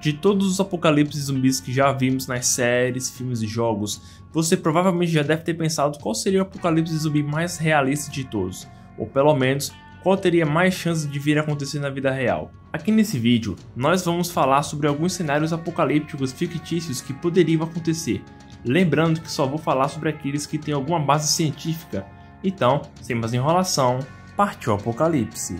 De todos os apocalipses zumbis que já vimos nas séries, filmes e jogos, você provavelmente já deve ter pensado qual seria o apocalipse zumbi mais realista de todos, ou pelo menos, qual teria mais chance de vir a acontecer na vida real. Aqui nesse vídeo, nós vamos falar sobre alguns cenários apocalípticos fictícios que poderiam acontecer, lembrando que só vou falar sobre aqueles que têm alguma base científica. Então, sem mais enrolação, partiu o apocalipse.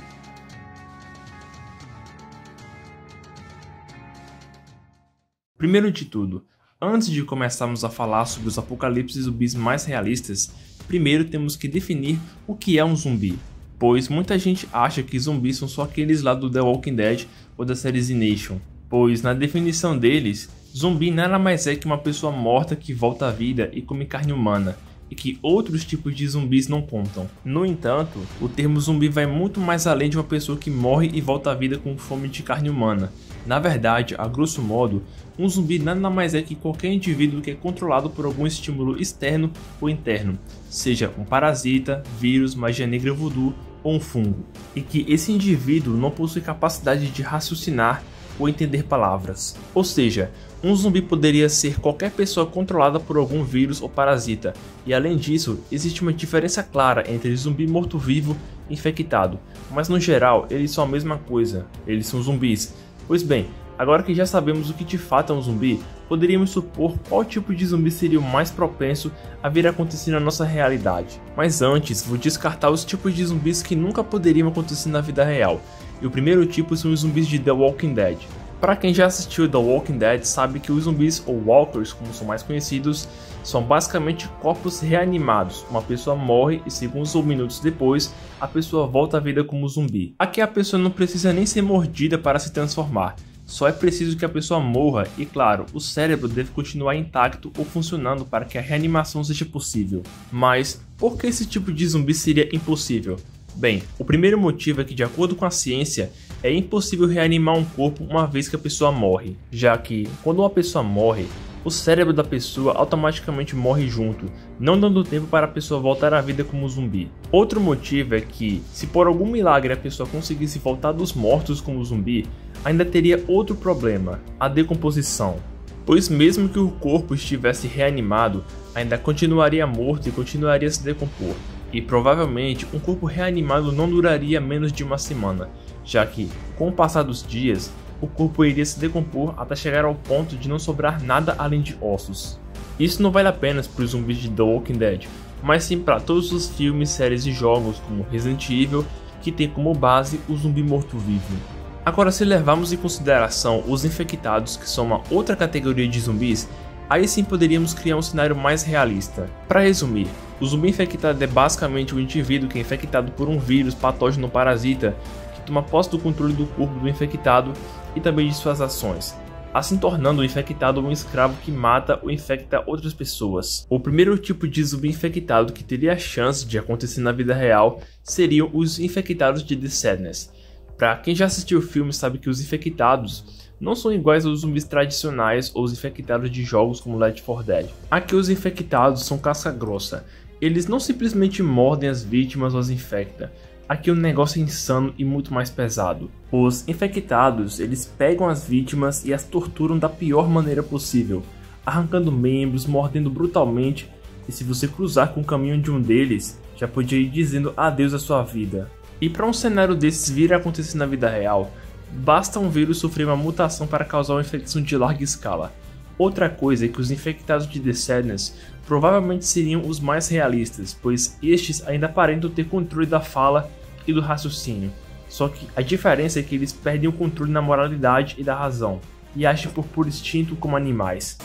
Primeiro de tudo, antes de começarmos a falar sobre os apocalipses zumbis mais realistas, primeiro temos que definir o que é um zumbi, pois muita gente acha que zumbis são só aqueles lá do The Walking Dead ou da série Z Nation, pois na definição deles, zumbi nada mais é que uma pessoa morta que volta à vida e come carne humana, e que outros tipos de zumbis não contam. No entanto, o termo zumbi vai muito mais além de uma pessoa que morre e volta à vida com fome de carne humana. Na verdade, a grosso modo, um zumbi nada mais é que qualquer indivíduo que é controlado por algum estímulo externo ou interno, seja um parasita, vírus, magia negra voodoo ou um fungo, e que esse indivíduo não possui capacidade de raciocinar ou entender palavras. Ou seja, um zumbi poderia ser qualquer pessoa controlada por algum vírus ou parasita, e além disso, existe uma diferença clara entre zumbi morto-vivo e infectado, mas no geral eles são a mesma coisa, eles são zumbis. Pois bem, agora que já sabemos o que de fato é um zumbi, poderíamos supor qual tipo de zumbi seria o mais propenso a vir a acontecer na nossa realidade. Mas antes, vou descartar os tipos de zumbis que nunca poderiam acontecer na vida real, e o primeiro tipo são os zumbis de The Walking Dead. Para quem já assistiu The Walking Dead sabe que os zumbis, ou walkers como são mais conhecidos, são basicamente corpos reanimados. Uma pessoa morre e segundos ou minutos depois, a pessoa volta à vida como zumbi. Aqui a pessoa não precisa nem ser mordida para se transformar, só é preciso que a pessoa morra e, claro, o cérebro deve continuar intacto ou funcionando para que a reanimação seja possível. Mas, por que esse tipo de zumbi seria impossível? Bem, o primeiro motivo é que, de acordo com a ciência, é impossível reanimar um corpo uma vez que a pessoa morre, já que, quando uma pessoa morre, o cérebro da pessoa automaticamente morre junto, não dando tempo para a pessoa voltar à vida como zumbi. Outro motivo é que, se por algum milagre a pessoa conseguisse voltar dos mortos como zumbi, ainda teria outro problema, a decomposição. Pois mesmo que o corpo estivesse reanimado, ainda continuaria morto e continuaria a se decompor. E provavelmente um corpo reanimado não duraria menos de uma semana, já que, com o passar dos dias, o corpo iria se decompor até chegar ao ponto de não sobrar nada além de ossos. Isso não vale apenas para os zumbis de The Walking Dead, mas sim para todos os filmes, séries e jogos como Resident Evil, que tem como base o zumbi morto-vivo. Agora, se levarmos em consideração os infectados, que são uma outra categoria de zumbis, aí sim poderíamos criar um cenário mais realista. Para resumir, o zumbi infectado é basicamente o indivíduo que é infectado por um vírus, patógeno ou parasita que toma posse do controle do corpo do infectado e também de suas ações, assim tornando o infectado um escravo que mata ou infecta outras pessoas. O primeiro tipo de zumbi infectado que teria a chance de acontecer na vida real seriam os infectados de The Sadness. Para quem já assistiu o filme sabe que os infectados não são iguais aos zumbis tradicionais ou os infectados de jogos como Left 4 Dead. Aqui os infectados são casca grossa, eles não simplesmente mordem as vítimas ou as infectam. Aqui o negócio é insano e muito mais pesado. Os infectados, eles pegam as vítimas e as torturam da pior maneira possível, arrancando membros, mordendo brutalmente, e se você cruzar com o caminho de um deles, já podia ir dizendo adeus à sua vida. E para um cenário desses vir a acontecer na vida real, basta um vírus sofrer uma mutação para causar uma infecção de larga escala. Outra coisa é que os infectados de The Sadness provavelmente seriam os mais realistas, pois estes ainda aparentam ter controle da fala e do raciocínio. Só que a diferença é que eles perdem o controle na moralidade e da razão, e agem por puro instinto como animais.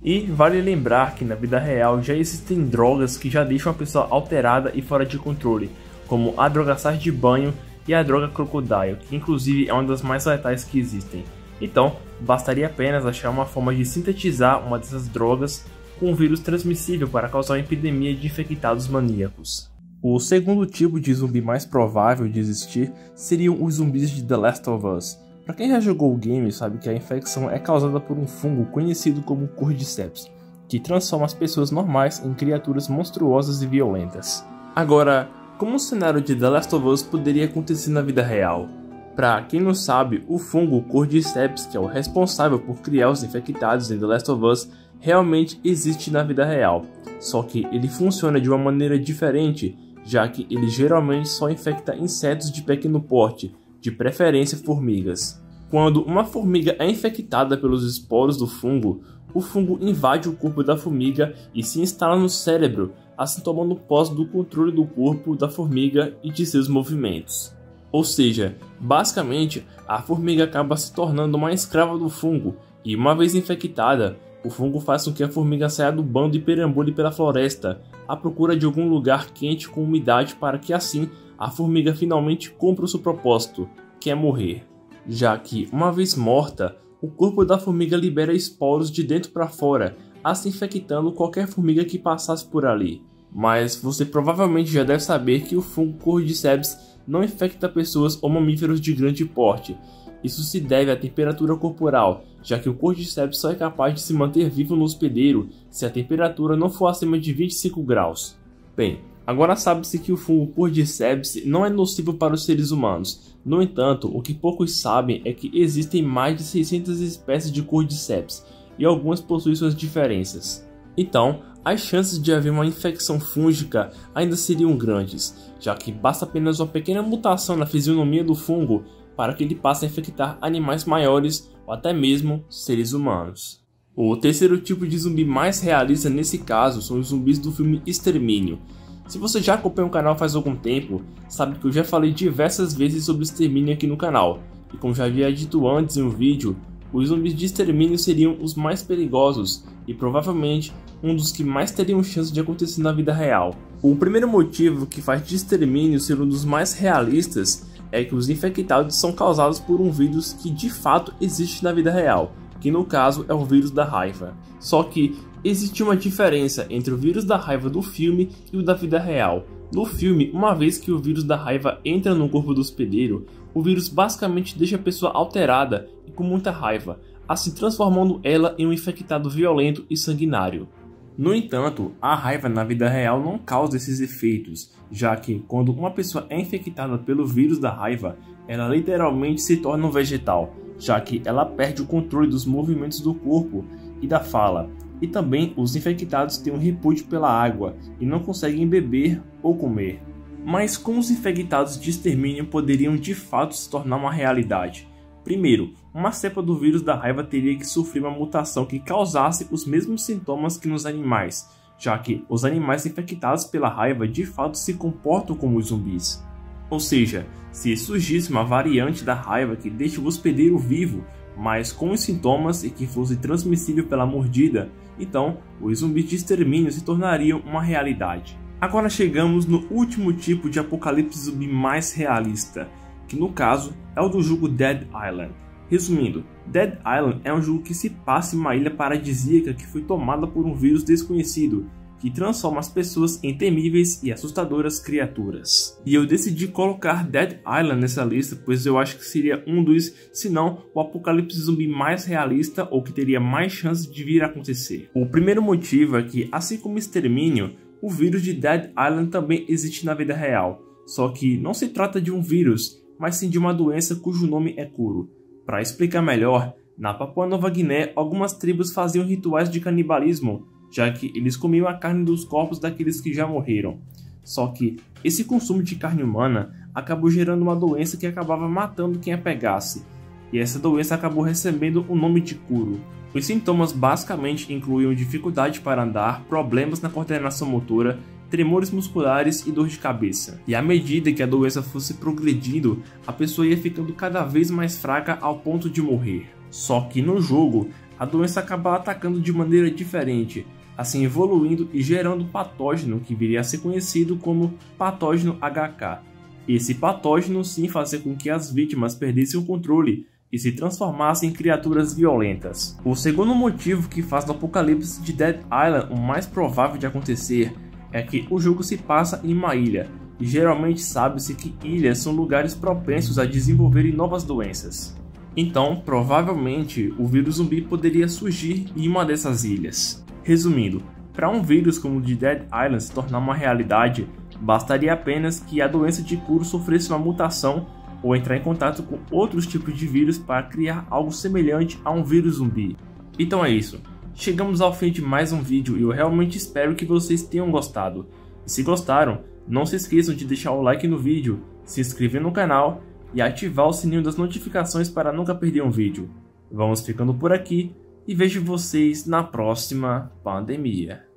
E vale lembrar que na vida real já existem drogas que já deixam a pessoa alterada e fora de controle, como a droga sais de banho e a droga Crocodile, que inclusive é uma das mais letais que existem. Então, bastaria apenas achar uma forma de sintetizar uma dessas drogas com um vírus transmissível para causar uma epidemia de infectados maníacos. O segundo tipo de zumbi mais provável de existir seriam os zumbis de The Last of Us. Para quem já jogou o game sabe que a infecção é causada por um fungo conhecido como Cordyceps, que transforma as pessoas normais em criaturas monstruosas e violentas. Agora, como o cenário de The Last of Us poderia acontecer na vida real? Pra quem não sabe, o fungo Cordyceps, que é o responsável por criar os infectados em The Last of Us, realmente existe na vida real. Só que ele funciona de uma maneira diferente, já que ele geralmente só infecta insetos de pequeno porte, de preferência formigas. Quando uma formiga é infectada pelos esporos do fungo, o fungo invade o corpo da formiga e se instala no cérebro, assim tomando posse do controle do corpo da formiga e de seus movimentos. Ou seja, basicamente, a formiga acaba se tornando uma escrava do fungo, e uma vez infectada, o fungo faz com que a formiga saia do bando e perambule pela floresta, à procura de algum lugar quente com umidade para que assim a formiga finalmente cumpra o seu propósito, que é morrer. Já que, uma vez morta, o corpo da formiga libera esporos de dentro para fora, assim infectando qualquer formiga que passasse por ali. Mas você provavelmente já deve saber que o fungo Cordyceps não infecta pessoas ou mamíferos de grande porte. Isso se deve à temperatura corporal, já que o Cordyceps só é capaz de se manter vivo no hospedeiro se a temperatura não for acima de 25 graus. Bem, agora sabe-se que o fungo Cordyceps não é nocivo para os seres humanos. No entanto, o que poucos sabem é que existem mais de 600 espécies de Cordyceps, e algumas possuem suas diferenças. Então, as chances de haver uma infecção fúngica ainda seriam grandes, já que basta apenas uma pequena mutação na fisionomia do fungo para que ele passe a infectar animais maiores ou até mesmo seres humanos. O terceiro tipo de zumbi mais realista nesse caso são os zumbis do filme Extermínio. Se você já acompanha o canal faz algum tempo, sabe que eu já falei diversas vezes sobre Extermínio aqui no canal, e como já havia dito antes em um vídeo, os zumbis de Extermínio seriam os mais perigosos e provavelmente um dos que mais teriam chance de acontecer na vida real. O primeiro motivo que faz de Extermínio ser um dos mais realistas é que os infectados são causados por um vírus que de fato existe na vida real, que no caso é o vírus da raiva. Só que existe uma diferença entre o vírus da raiva do filme e o da vida real. No filme, uma vez que o vírus da raiva entra no corpo do hospedeiro, o vírus basicamente deixa a pessoa alterada e com muita raiva, assim transformando ela em um infectado violento e sanguinário. No entanto, a raiva na vida real não causa esses efeitos, já que quando uma pessoa é infectada pelo vírus da raiva, ela literalmente se torna um vegetal, já que ela perde o controle dos movimentos do corpo e da fala, e também os infectados têm um repúdio pela água e não conseguem beber ou comer. Mas como os infectados de extermínio poderiam de fato se tornar uma realidade? Primeiro, uma cepa do vírus da raiva teria que sofrer uma mutação que causasse os mesmos sintomas que nos animais, já que os animais infectados pela raiva de fato se comportam como os zumbis. Ou seja, se surgisse uma variante da raiva que deixe o hospedeiro vivo, mas com os sintomas e que fosse transmissível pela mordida, então os zumbis de extermínio se tornariam uma realidade. Agora chegamos no último tipo de apocalipse zumbi mais realista, que no caso é o do jogo Dead Island. Resumindo, Dead Island é um jogo que se passa em uma ilha paradisíaca que foi tomada por um vírus desconhecido, que transforma as pessoas em temíveis e assustadoras criaturas. E eu decidi colocar Dead Island nessa lista, pois eu acho que seria um dos, se não, o apocalipse zumbi mais realista ou que teria mais chances de vir a acontecer. O primeiro motivo é que, assim como Extermínio, o vírus de Dead Island também existe na vida real, só que não se trata de um vírus, mas sim de uma doença cujo nome é Kuro. Para explicar melhor, na Papua Nova Guiné, algumas tribos faziam rituais de canibalismo, já que eles comiam a carne dos corpos daqueles que já morreram. Só que esse consumo de carne humana acabou gerando uma doença que acabava matando quem a pegasse, e essa doença acabou recebendo o nome de Kuro. Os sintomas basicamente incluíam dificuldade para andar, problemas na coordenação motora, tremores musculares e dor de cabeça. E à medida que a doença fosse progredindo, a pessoa ia ficando cada vez mais fraca ao ponto de morrer. Só que no jogo, a doença acaba atacando de maneira diferente, assim evoluindo e gerando um patógeno que viria a ser conhecido como patógeno HK. Esse patógeno sim fazia com que as vítimas perdessem o controle e se transformassem em criaturas violentas. O segundo motivo que faz do apocalipse de Dead Island o mais provável de acontecer é que o jogo se passa em uma ilha, e geralmente sabe-se que ilhas são lugares propensos a desenvolverem novas doenças. Então, provavelmente, o vírus zumbi poderia surgir em uma dessas ilhas. Resumindo, para um vírus como o de Dead Island se tornar uma realidade, bastaria apenas que a doença de Kuro sofresse uma mutação ou entrar em contato com outros tipos de vírus para criar algo semelhante a um vírus zumbi. Então é isso, chegamos ao fim de mais um vídeo e eu realmente espero que vocês tenham gostado. E se gostaram, não se esqueçam de deixar o like no vídeo, se inscrever no canal e ativar o sininho das notificações para nunca perder um vídeo. Vamos ficando por aqui e vejo vocês na próxima pandemia.